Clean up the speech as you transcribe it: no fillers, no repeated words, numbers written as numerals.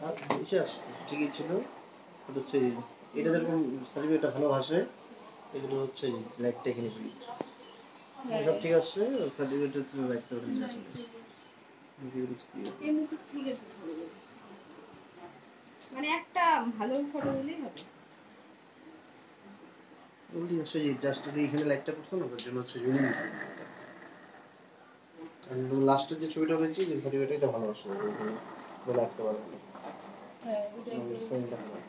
আর বিশেষ ঠিকই ছিল, এটা হচ্ছে এটা যেরকম সার্টিফিকেটটা ভালো ভাসে, এগুলো হচ্ছে লাইট টেকনিক্যালি সব ঠিক আছে, সার্টিফিকেটটা তুমি লাইট করে নিয়ে আসলে এমনি ঠিক আছে ছবিগুলো, মানে একটা ভালো ফটো দিলেই হবে। ওগুলি হচ্ছে জাস্ট এখানে লাইটটা করছো না, তার জন্য হচ্ছে জ্বলে গেছে। লাস্টের যে ছবিটা রয়েছে যে সার্টিফিকেটটা এটা ভালো আসে, ওখানে লাইট করা হবে না। হ্যাঁ ওটাই করবো। ছবিটা ভালো